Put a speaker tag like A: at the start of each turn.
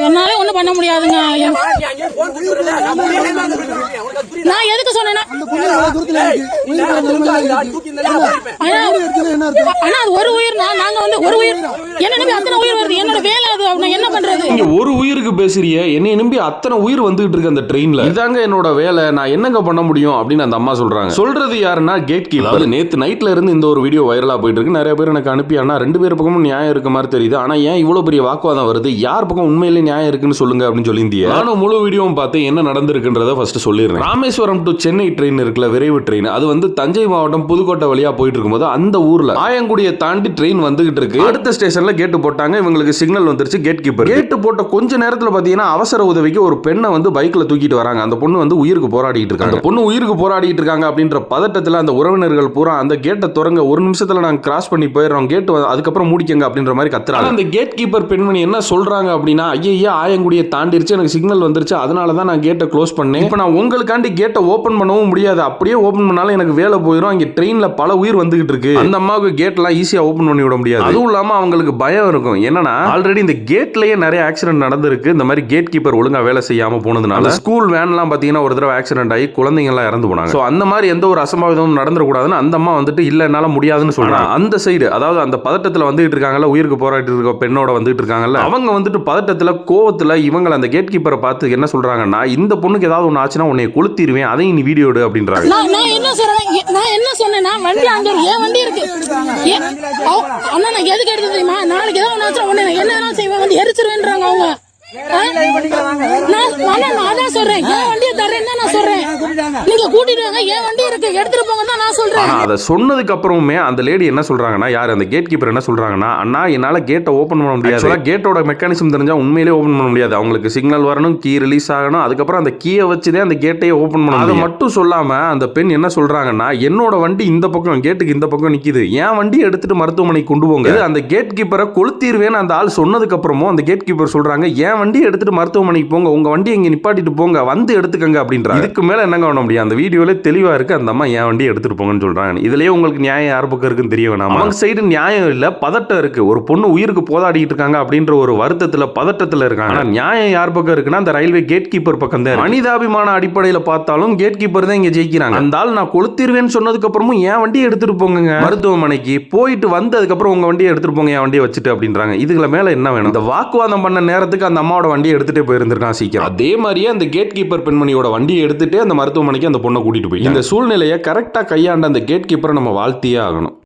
A: என்னால ஒண்ணும் பண்ண முடியாதுங்க. நான் எதுக்கு சொன்னேன்னா ஒரு உயிர் நாங்க வந்து ஒரு உயிர் என்ன நம்பி அத்தனை உயிர் வருது. என்னோட வேலை அது. நான் என்ன பண்றது?
B: நீங்க ஒரு உயிருக்கு பேசுறீங்க, என்னை நம்பி அத்தனை உயிர் வந்துகிட்டு இருக்கு அந்த ட்ரெயின்ல. இதாங்க என்னோட வேலை, நான் என்னங்க பண்ண முடியும் அப்படின்னு அந்த அம்மா சொல்றாங்க. சொல்றது யாருன்னா கேட் கீப்பர். நேத்து நைட்ல இருந்து இந்த ஒரு வீடியோ வைரலா போயிட்டு இருக்கு. நிறைய பேர் எனக்கு அனுப்பி, ஆனா ரெண்டு பேர் பக்கமும் நியாயம் இருக்க மாதிரி தெரியுது. ஆனா ஏன் இவ்வளவு பெரிய வாக்குவாதம் வருது? யார் பக்கம் உண்மையிலே நியாயம் இருக்குன்னு சொல்லுங்க அப்படின்னு சொல்லியிருந்தீங்க. நானும் முழு வீடியோவும் பார்த்து என்ன நடந்திருக்குன்றத ஃபர்ஸ்ட் சொல்லிடுறேன். ராமேஸ்வரம் டு சென்னை ட்ரெயின் இருக்குல்ல, விரைவு ட்ரெயின், அது வந்து தஞ்சை மாவட்டம் புதுக்கோட்டை வழியா போயிட்டு இருக்கும்போது அந்த ஊர்ல ஆயங்குடியை தாண்டி ட்ரெயின் வந்துகிட்டு இருக்கு. அடுத்த ஸ்டேஷன்ல கேட்டு போட்டாங்க. இவங்களுக்கு சிக்னல் வந்துருச்சு. கேட் கீப்பர் கேட்டு போட்ட கொஞ்ச நேரத்துல பாத்தீங்கன்னா அவசர உதவிக்கு ஒரு பெண்ணை வந்து பைக்ல தூக்கிட்டு வராங்க. அந்த பொண்ணு வந்து உயிருக்கு போராடிட்டு இருக்காங்க. அந்த பொண்ணு உயிருக்கு போராடிட்டு இருக்காங்க அப்படின்ற பதட்டத்துல அந்த உறவினர்கள் பூரா அந்த கேட்டை திறங்க, ஒரு நிமிஷத்துல நாங்க கிராஸ் பண்ணி போயிடுறோம், கேட் அதுக்கப்புறம் மூடிக்கங்க அப்படின்ற மாதிரி கத்துறாங்க. அந்த கேட் கீப்பர் பெண்மணி என்ன சொல்றாங்க அப்படின்னா, ஐயா ஆயங்குடியை தாண்டிருச்சு, எனக்கு சிக்னல் வந்துருச்சு, அதனால தான் நான் கேட்டை க்ளோஸ் பண்ணேன். இப்போ நான் உங்களுக்காண்டி கேட்டை ஓபன் பண்ணவும் முடியாது, அப்படியே ஓபன் பண்ணாலும் எனக்கு வேலை போயிடும், அங்க ட்ரெயின்ல பல உயிர் வந்துகிட்டு இருக்கு, அந்த அம்மாவுக்கு கேட்லாம் ஈஸியா ஓபன் பண்ணி விட முடியாது. அதுவும் இல்லாம அவங்களுக்கு பயம் இருக்கும். என்னன்னா ஆல்ரெடி இந்த கேட்லயே நிறைய ஆக்சிடென்ட் நடந்திருக்கு. இந்த மாதிரி கேட் கீப்பர் ஒழுங்கா வேலை செய்யாம போனதுனால ஸ்கூல் வேன் எல்லாம் பாத்தீங்கன்னா ஒரு தடவை ஆக்சிடென்ட் ஆகி குழந்தைங்க எல்லாம் இறந்து போனாங்க. சோ அந்த மாதிரி எந்த ஒரு அசம்பாவிதமும் நடந்துடக்கூடாதுன்னு அந்த அம்மா வந்துட்டு இல்ல என்னால முடியாதுன்னு சொல்றாங்க. அந்த சைடு, அதாவது அந்த பதட்டத்துல வந்துட்டு இருக்காங்கல்ல, உயிருக்கு போராடிட்டு இருக்க பெண்ணோட வந்துட்டு இருக்காங்கல்ல, அவங்க வந்துட்டு பதட்டத்துல கோவத்துல இவங்க அந்த கேட் கீப்பரை பார்த்து என்ன சொல்றாங்கன்னா, இந்த பொண்ணுக்கு ஏதாவது ஒண்ணு ஆச்சுன்னா உன்னை கொளுத்திடுவேன், அதையும் நீ வீடியோ எடு அப்படின்றாங்க.
A: நான் என்ன சொன்னேன்னா, வண்டி அங்க ஏன் வண்டி இருக்கு அண்ணா, நான் எதுக்கு எடுத்து தெரியுமா, நாளைக்கு ஏதாவது ஒண்ணு ஆச்சுன்னா உன்னை என்ன செய்வேன், வந்து எரிச்சிருவேன்றாங்க அவங்க. நான் சொல்றேன், என் வண்டியை தரேன்னு நான் சொல்றேன், நீங்க கூட்டிட்டு வாங்க, என் வண்டி இருக்கு எடுத்துட்டு போங்க தான் நான் சொல்றேன்.
B: அதை சொன்னதுக்கு அப்புறமே அந்த லேடி என்ன சொல்றாங்கன்னா, யார் அந்த கேட் கீப்பர் என்ன சொல்றாங்கன்னா, அண்ணா என்னால கேட்டை ஓபன் பண்ண முடியாது, கேட்டோட மெக்கானிசம் தெரிஞ்சா உண்மையிலே ஓபன் பண்ண முடியாது, அவங்களுக்கு சிக்னல் வரணும், கீ ரிலீஸ் ஆகணும், அதுக்கப்புறம் அந்த கீயை வச்சுதான் அந்த கேட்டையே ஓபன் பண்ணணும். அதை மட்டும் சொல்லாம அந்த பெண் என்ன சொல்றாங்கன்னா, என்னோட வண்டி இந்த பக்கம் கேட்டுக்கு இந்த பக்கம் நிக்குது, என் வண்டி எடுத்துட்டு மருத்துவமனைக்கு கொண்டு போங்க, அந்த கேட் கீப்பரை கொளுத்திடுவேன்னு அந்த ஆள் சொன்னதுக்கு அப்புறமும் அந்த கேட் கீப்பர் சொல்றாங்க, என் வண்டி எடுத்துட்டு மருத்துவமனைக்கு போங்க, உங்க வண்டி இங்க நிப்பாட்டிட்டு போங்க, வந்து எடுத்துக்கங்க அப்படின்றாங்க. இதுக்கு மேல என்னங்க பண்ண முடியும்? அந்த வீடியோல தெளிவா இருக்கு, அந்த அம்மா என் வண்டி எடுத்துட்டு போங்கன்னு சொல்றாங்க. இதுலயே உங்களுக்கு நியாயம் யார் பக்கம் இருக்குன்னு தெரிய வேணாம். அவங்க சைடு நியாயம் இல்ல, பதட்டம் இருக்கு. ஒரு பொண்ணு உயிருக்கு போராடிட்டு இருக்காங்க அப்படின்ற ஒரு வருத்தத்துல பதட்டத்துல இருக்காங்க. நியாயம் யார் பக்கம் இருக்குன்னா அந்த ரயில்வே கேட் கீப்பர் பக்கம் தான். மனிதாபிமான அடிப்படையில பார்த்தாலும் கேட் கீப்பர் தான் இங்க ஜெயிக்கிறாங்க. அந்த ஆள் நான் கொளுத்திடுவேன்னு சொன்னதுக்கு அப்புறமும் என் வண்டியை எடுத்துட்டு போங்க மருத்துவமனைக்கு போயிட்டு வந்து, அதுக்கப்புறம் உங்க வண்டியை எடுத்துட்டு போங்க, என் வண்டியை வச்சுட்டு அப்படின்றாங்க. இதுல மேல என்ன வேணும்? இந்த வாக்குவாதம் பண்ண நேரத்துக்கு அந்த அம்மாவோட வண்டியை எடுத்துட்டே போயிருந்திருக்கான் சீக்கிரம். அதே மாதிரியே அந்த கேட் கீப்பர் பெண்மணியோட வண்டியை எடுத்துட்டு அந்த மருத்துவமனைக்கு அந்த பொண்ணை கூட்டிட்டு போய் இந்த சூழ்நிலையை கரெக்டா கையாண்ட அந்த கேட் கீப்பரை நம்ம வாழ்த்தியே ஆகணும்.